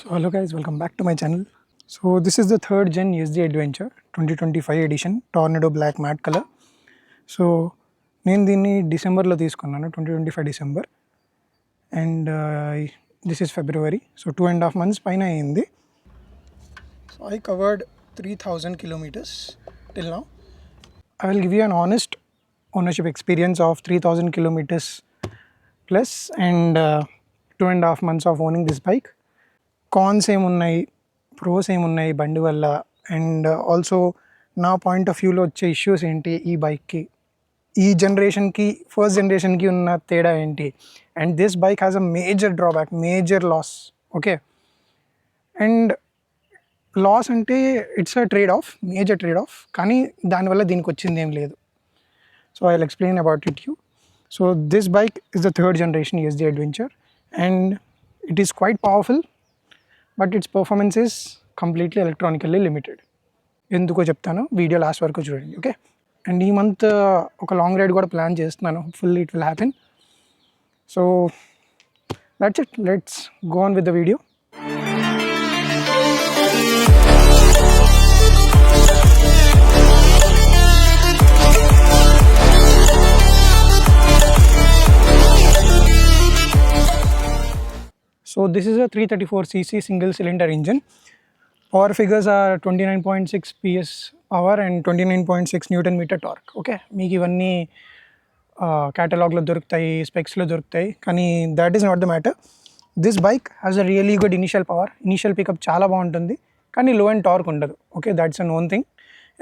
So hello guys, welcome back to my channel. So this is the third gen ESD Adventure 2025 edition Tornado Black Matte color. So నేను దీన్ని డిసెంబర్లో తీసుకున్నాను 2025 December and this is February. So 2.5 months పైన అయింది. So I covered 3000 kilometers till now. I will give you an honest ownership experience of 3000 kilometers plus and 2.5 months of owning this bike. Cons ఏమున్నాయి, pros ఏమున్నాయి బండి వల్ల, and also నా point of వ్యూలో వచ్చే issues ఏంటి ఈ బైక్కి, ఈ జనరేషన్కి ఫస్ట్ జనరేషన్కి ఉన్న తేడా ఏంటి, and this bike has a major drawback, major loss. Okay, and loss అంటే it's a trade off, major trade off, కానీ దానివల్ల దీనికి వచ్చింది ఏం లేదు. So I will explain about it you. So this bike is the third generation ESD Adventure and it is quite powerful, but its performance is completely electronically limited. ఎందుకో చెప్తాను, video last వరకు చూడండి. ఓకే, అండ్ ఈ month ఒక long ride కూడా plan చేస్తున్నాను. Full it will happen. So that's it, let's go on with the video. So this is a 334cc single cylinder engine. Power figures are 29.6 PS power and 29.6 Newton meter torque. Okay, మీకు ఇవన్నీ క్యాటలాగ్లో దొరుకుతాయి, స్పెక్స్లో దొరుకుతాయి, కానీ that is not the matter. This bike has a really good initial power, initial pickup చాలా బాగుంటుంది, కానీ low and torque ఉండదు. Okay, that's a known thing.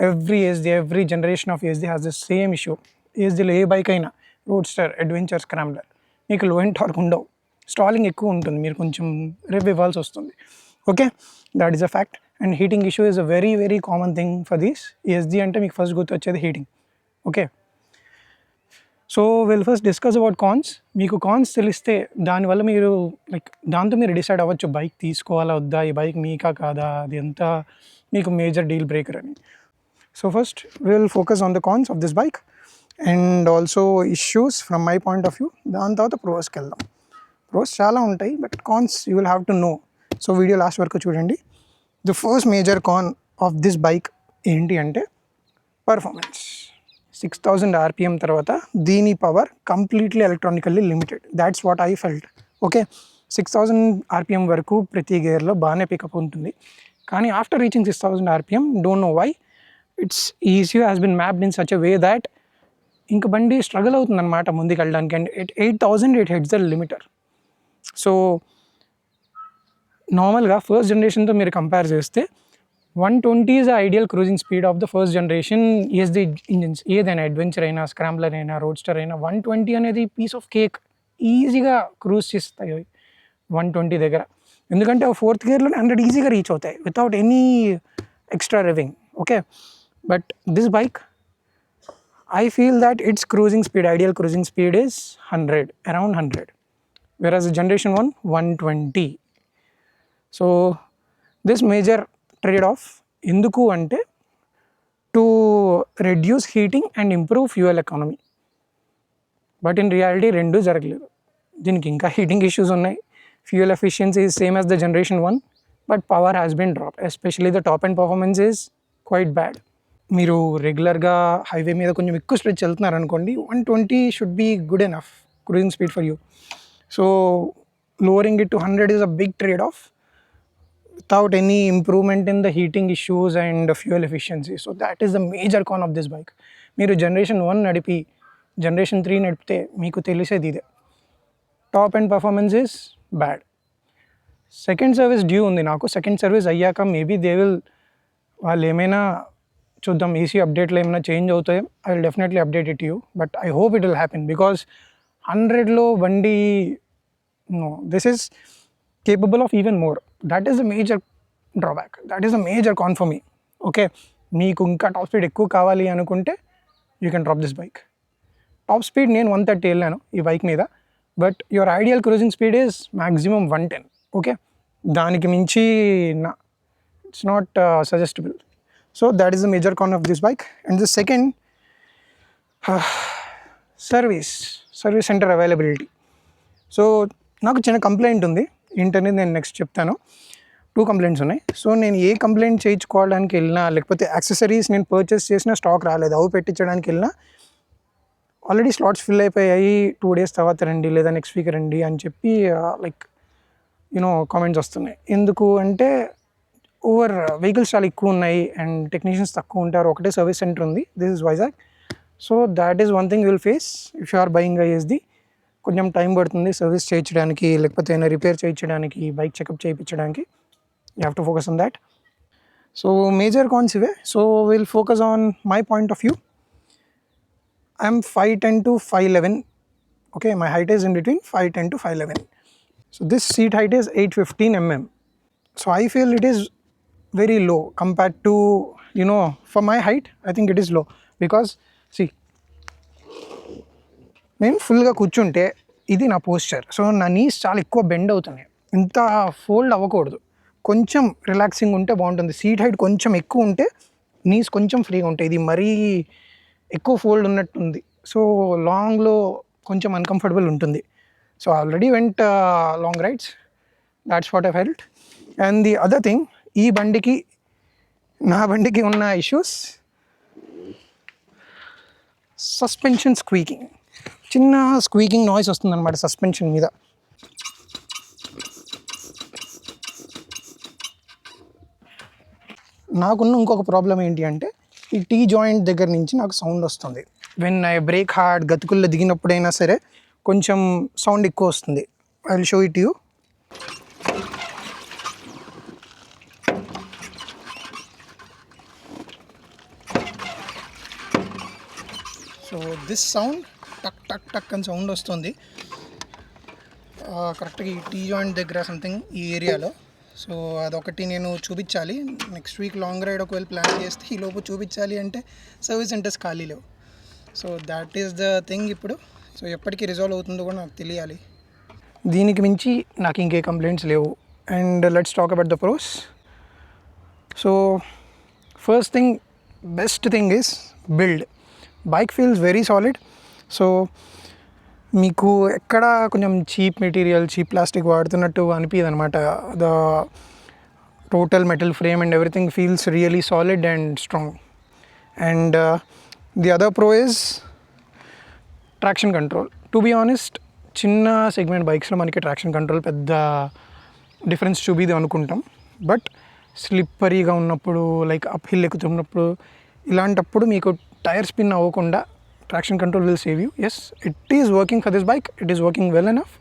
Every generation of ESD has the same issue. ESDలో ఏ bike అయినా, roadster, adventure, scrambler, మీకు low and torque ఉండవు, stalling ఎక్కువ ఉంటుంది, మీరు కొంచెం రెవ్ ఇవ్వాల్సి వస్తుంది. Okay, that is a fact. And heating issue is a very common thing for this ESD అంటే మీకు ఫస్ట్ గుర్తొచ్చేది heating. Okay, so will first discuss about cons. మీకు కాన్స్ తెలిస్తే దానివల్ల మీరు దాంతో మీరు డిసైడ్ అవ్వచ్చు బైక్ తీసుకోవాలా వద్దా, ఈ బైక్ మీకా కాదా, అది ఎంత మీకు మేజర్ డీల్ బ్రేకర్ అని. So first will focus on the cons of this bike and also issues from my point of view. దాని తర్వాత ప్రోస్కి వెళ్దాం. ప్రోస్ చాలా ఉంటాయి, but cons you will have to know. So video last వరకు చూడండి. The first major con of this bike ఏంటి అంటే పర్ఫార్మెన్స్. 6000 RPM తర్వాత దీని power completely electronically limited. That's what I felt. Okay, 6000 RPM వరకు ప్రతి గేర్లో బాగానే పికప్ ఉంటుంది, కానీ after reaching 6000 RPM don't know why it's ECU has been mapped in such a way that ఇంక బండి స్ట్రగుల్ అవుతుంది అనమాట ముందుకు వెళ్ళడానికి. And 8000 it hits the limiter. So నార్మల్గా ఫస్ట్ జనరేషన్తో మీరు కంపేర్ చేస్తే 120 is ideal cruising speed of the first generation ESD engines. ఏదైనా అడ్వెంచర్ అయినా, స్క్రాంబ్లర్ అయినా, రోడ్స్టర్ అయినా 120 అనేది పీస్ ఆఫ్ కేక్. ఈజీగా క్రూజ్ చేస్తాయి 120 దగ్గర, ఎందుకంటే ఫోర్త్ గేర్లో 100 ఈజీగా రీచ్ అవుతాయి without any extra revving. Okay, but this bike I feel that its cruising speed, ideal cruising speed is 100, around 100, whereas the generation 120. So this major trade-off ఎందుకు అంటే to reduce heating and improve fuel economy, but in reality రెండు జరగలేదు. దీనికి ఇంకా heating issues ఉన్నాయి. Fuel efficiency is same as the generation 1, but power has been dropped, especially the top end performance is quite bad. మీరు రెగ్యులర్గా highway మీద కొంచెం ఎక్కువ స్ట్రెచ్ వెళ్తున్నారు అనుకోండి, 120 should be good enough cruising speed for you. So lowering it to 100 is a big trade off without any improvement in the heating issues and fuel efficiency. So that is the major con of this bike. మీరు generation 1 నడిపి generation 3 నడిపితే మీకు తెలిసేది ఇదే, top end performance is bad. Second service due ఉంది నాకు. Second service అయ్యాక maybe they will, వాళ్ళు ఏమైనా చూద్దాం, ECU అప్డేట్లో ఏమైనా చేంజ్ అవుతాయి. I will definitely update it you, but I hope it will happen because 100లో బండి, no, this is capable of even more. That is the major drawback, that is the major con for me. Okay, మీకు ఇంకా top speed ఎక్కువ కావాలి అనుకుంటే you can drop this bike. Top speed నేను 130 వెళ్ళాను ఈ బైక్ మీద, but your ideal cruising speed is maximum 110. Okay, దానికి మించి it's not suggestible. So that is the major con of this bike. And the second, service center availability. So నాకు చిన్న complaint ఉంది, ఏంటనేది నేను నెక్స్ట్ చెప్తాను. 2 కంప్లైంట్స్ ఉన్నాయి. సో నేను ఏ కంప్లైంట్ చేయించుకోవడానికి వెళ్ళినా, లేకపోతే యాక్సెసరీస్ నేను పర్చేస్ చేసిన స్టాక్ రాలేదు, అవి పెట్టించడానికి వెళ్ళినా ఆల్రెడీ స్లాట్స్ ఫిల్ అయిపోయాయి, 2 days తర్వాత రండి లేదా నెక్స్ట్ వీక్ రండి అని చెప్పి లైక్ కామెంట్స్ వస్తున్నాయి. ఎందుకు అంటే వెహికల్స్ చాలా ఎక్కువ ఉన్నాయి అండ్ టెక్నీషియన్స్ తక్కువ ఉంటారు, ఒకటే సర్వీస్ సెంటర్ ఉంది, this is Vizag. So that is one thing you will face if you are buying ISD. కొంచెం టైం పడుతుంది సర్వీస్ చేయించడానికి, లేకపోతే ఏమైనా రిపేర్ చేయించడానికి, బైక్ చెకప్ చేయించడానికి. You have to focus on that. So major cons ఇవే. So will focus on my point of view. I'm 5'10" to 5'11". Okay, my height is in between 5'10" to 5'11". So this seat height is 815 mm. So I feel it is very low compared to, for my height, I think it is low. Because, see, నేను ఫుల్గా కూర్చుంటే ఇది నా posture. So నా knees చాలా ఎక్కువ bend అవుతున్నాయి, ఇంత ఫోల్డ్ అవ్వకూడదు, కొంచెం రిలాక్సింగ్ ఉంటే బాగుంటుంది. సీట్ హైట్ కొంచెం ఎక్కువ ఉంటే నీస్ కొంచెం ఫ్రీగా ఉంటాయి, ఇది మరీ ఎక్కువ ఫోల్డ్ ఉన్నట్టుంది. సో లాంగ్లో కొంచెం అన్కంఫర్టబుల్ ఉంటుంది. So already vent long rides, that's what I felt. And the other thing, నా బండికి ఉన్న ఇష్యూస్, సస్పెన్షన్ స్క్వీకింగ్. చిన్న స్క్వీకింగ్ నాయిస్ వస్తుందన్నమాట సస్పెన్షన్ మీద. నాకున్న ఇంకొక ప్రాబ్లం ఏంటి అంటే, ఈ టీ జాయింట్ దగ్గర నుంచి నాకు సౌండ్ వస్తుంది. వెన్ ఐ బ్రేక్ హార్డ్, గతుకుల్లో దిగినప్పుడైనా సరే కొంచెం సౌండ్ ఎక్కువ వస్తుంది. I will show it you. So this sound టక్ టక్ టక్ అని సౌండ్ వస్తుంది కరెక్ట్గా ఈ టీ జాయింట్ దగ్గర సంథింగ్ ఈ ఏరియాలో. సో అదొకటి నేను చూపించాలి. నెక్స్ట్ వీక్ లాంగ్ రైడ్ ఒకవేళ ప్లాన్ చేస్తే ఈ లోపు చూపించాలి అంటే సర్వీస్ సెంటర్స్ ఖాళీ లేవు. So that is the thing ఇప్పుడు. సో ఎప్పటికీ రిజాల్వ్ అవుతుందో కూడా నాకు తెలియాలి. దీనికి మించి నాకు ఇంకే కంప్లైంట్స్ లేవు. And let's talk about the pros. So first thing, best thing is build. Bike feels very solid. So మీకు ఎక్కడ కొంచెం చీప్ మెటీరియల్, చీప్ ప్లాస్టిక్ వాడుతున్నట్టు అనిపించదు అనమాట. The total metal frame and everything feels really solid and strong. And the other pro is traction control. To be honest, చిన్న segment బైక్స్లో మనకి traction control పెద్ద డిఫరెన్స్ చూపిది అనుకుంటాం. బట్ స్లిప్పరీగా ఉన్నప్పుడు, లైక్ అప్ హిల్ ఎక్కుతున్నప్పుడు, ఇలాంటప్పుడు మీకు టైర్ స్పిన్ అవ్వకుండా traction control will save you. Yes, it is working for this bike, it is working well enough.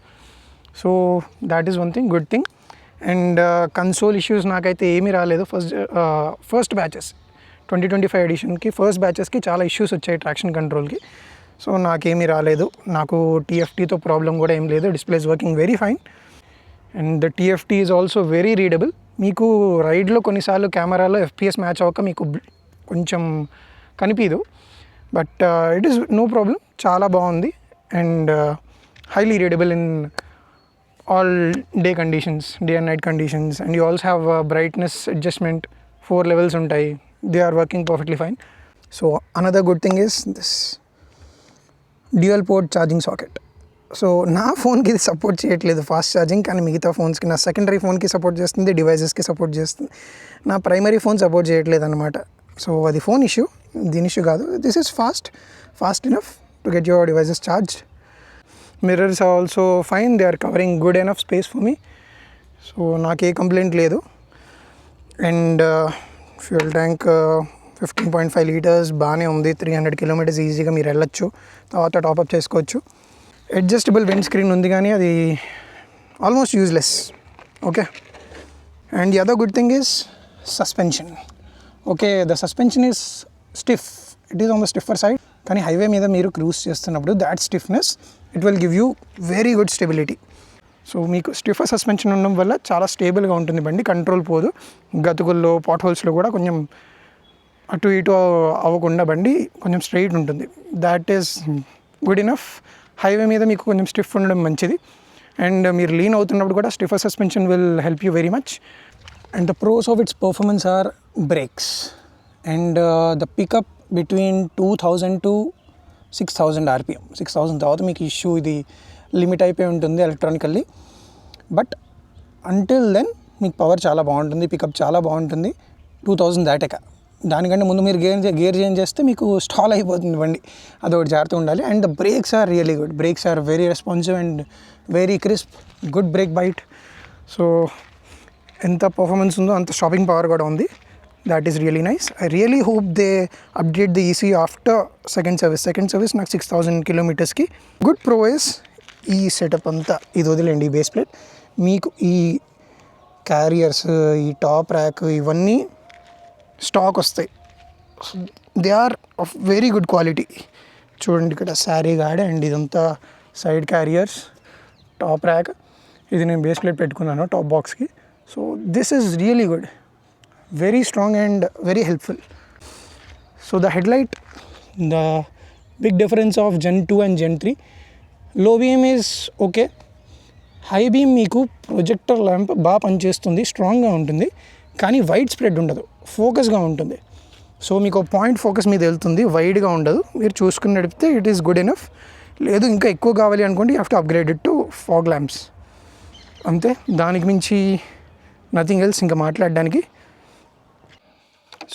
So that is one thing, good thing. And console issues నాకైతే ఏమీ రాలేదు. First batches 2025 ఎడిషన్కి first బ్యాచెస్కి చాలా issues వచ్చాయి traction కంట్రోల్కి. So నాకేమీ రాలేదు. నాకు TFTతో problem కూడా ఏం లేదు. Display is working very fine. And the TFT is also very readable. మీకు రైడ్లో కొన్నిసార్లు కెమెరాలో FPS మ్యాచ్ అవ్వక మీకు కొంచెం కనిపించదు, but it is no problem, చాలా బాగుంది. And highly readable in all day conditions, day and night conditions. And you also have brightness adjustment, 4 levels ఉంటాయి. They are working perfectly fine. So another good thing is this dual port charging socket. So నా ఫోన్కి ఇది support చేయట్లేదు fast charging, కానీ మిగతా ఫోన్స్కి, నా secondary ఫోన్కి support చేస్తుంది, డివైజెస్కి సపోర్ట్ చేస్తుంది. నా ప్రైమరీ ఫోన్ సపోర్ట్ చేయట్లేదు అనమాట. సో అది ఫోన్ ఇష్యూ, దీని ఇష్యూ కాదు. This is fast enough to get your devices charged. Mirrors are also fine, they are covering good enough space for me. So నాకే complaint లేదు. And fuel tank 15.5 liters బాగానే ఉంది. 300 kilometers ఈజీగా మీరు వెళ్ళొచ్చు, తర్వాత టాప్అప్ చేసుకోవచ్చు. అడ్జస్టబుల్ విండ్ స్క్రీన్ ఉంది, కానీ అది almost useless. Okay. And the other good thing is suspension. Okay, the suspension is stiff, it is on the stiffer side. కానీ హైవే మీద మీరు క్రూజ్ చేస్తున్నప్పుడు that stiffness it will give you very good stability. So మీకు stiffer suspension ఉండడం వల్ల చాలా స్టేబుల్గా ఉంటుంది బండి, కంట్రోల్ పోదు. గతుకుల్లో, పాట్ హోల్స్లో కూడా కొంచెం అటు ఇటు అవ్వకుండా బండి కొంచెం స్ట్రైట్ ఉంటుంది. That is good enough. Highway మీద మీకు కొంచెం స్టిఫ్ ఉండడం మంచిది. అండ్ మీరు లీన్ అవుతున్నప్పుడు కూడా stiffer suspension will help you very much. And the pros of its performance are brakes and the pickup between 2000 to 6000 RPM. 6000 తర్వాత మీకు ఇష్యూ ఇది లిమిట్ అయిపోయి ఉంటుంది ఎలక్ట్రానికల్లీ. బట్ అంటిల్ దెన్ మీకు పవర్ చాలా బాగుంటుంది, పికప్ చాలా బాగుంటుంది 2000 దాటాక. దానికంటే ముందు మీరు గేర్ చేంజ్ చేస్తే మీకు స్టాల్ అయిపోతుంది బండి, అదొకటి జాగ్రత్తగా ఉండాలి. And the brakes are really good, brakes are very responsive and very crisp, good brake bite. So ఎంత పర్ఫార్మెన్స్ ఉందో అంత స్టాపింగ్ పవర్ కూడా ఉంది. That is really nice. I really hope they update the ECU after second service నాకు 6000 కిలోమీటర్స్కి. Good ప్రోవైస్ ఈ setup అంతా, ఇది వదిలేండి ఈ బేస్ ప్లేట్. మీకు ఈ క్యారియర్స్, ఈ టాప్ ర్యాక్ ఇవన్నీ స్టాక్ వస్తాయి. They are of very good quality. చూడండి ఇక్కడ శారీ గాడ్ అండ్ ఇదంతా సైడ్ క్యారియర్స్, టాప్ ర్యాక్. ఇది నేను బేస్ ప్లేట్ పెట్టుకున్నాను టాప్ బాక్స్కి. So this is really good, very strong and very helpful. So the headlight, the big difference of Gen 2 and Gen 3, low beam is okay, high beam మీకు projector lamp బాగా పనిచేస్తుంది, స్ట్రాంగ్గా ఉంటుంది, కానీ wide spread ఉండదు, ఫోకస్గా ఉంటుంది. So మీకు point focus మీద వెళ్తుంది, వైడ్గా ఉండదు. మీరు చూసుకుని నడిపితే ఇట్ ఈస్ గుడ్ ఎనఫ్. లేదు ఇంకా ఎక్కువ కావాలి అనుకోండి, you have to upgrade it to fog lamps, అంతే. దానికి మించి నథింగ్ ఎల్స్ ఇంకా మాట్లాడడానికి.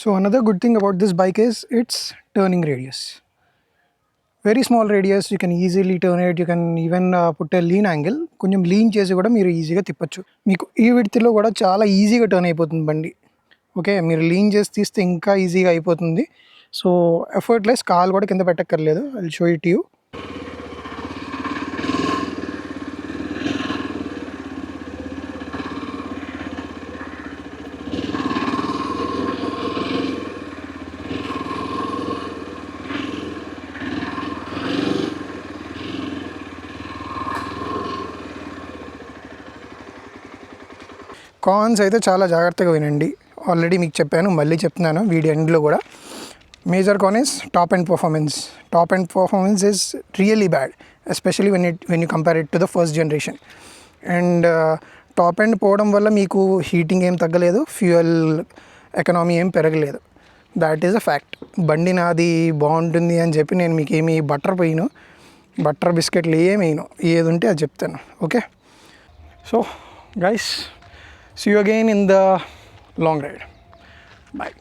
So another good thing about this bike is it's turning radius. Very small radius, you can easily turn it, you can even put a lean angle. కొంచెం lean చేసి కూడా మీరు ఈజీగా తిప్పచ్చు. మీకు ఈ విడ్త్లో కూడా చాలా ఈజీగా టర్న్ అయిపోతుంది బండి. ఓకే, మీరు లీన్ చేసి తీస్తే ఇంకా ఈజీగా అయిపోతుంది. సో ఎఫర్ట్లెస్, కాల్ కూడా కింద పెట్టక్కర్లేదు. I will show it you. Cons అయితే చాలా జాగ్రత్తగా వినండి. ఆల్రెడీ మీకు చెప్పాను, మళ్ళీ చెప్తున్నాను వీడియో ఎండ్లో కూడా. Major con is top end performance. Top end performance is really bad, especially when you compare it to the first generation. And top end పోవడం వల్ల మీకు హీటింగ్ ఏం తగ్గలేదు, ఫ్యూయల్ ఎకనామీ ఏం పెరగలేదు. That is a fact. బండి నాది బాగుంటుంది అని చెప్పి నేను మీకు ఏమి బటర్ బిస్కెట్లు ఏమైనా ఏది ఉంటే అది చెప్తాను. Okay, so guys, see you again in the long ride. Bye.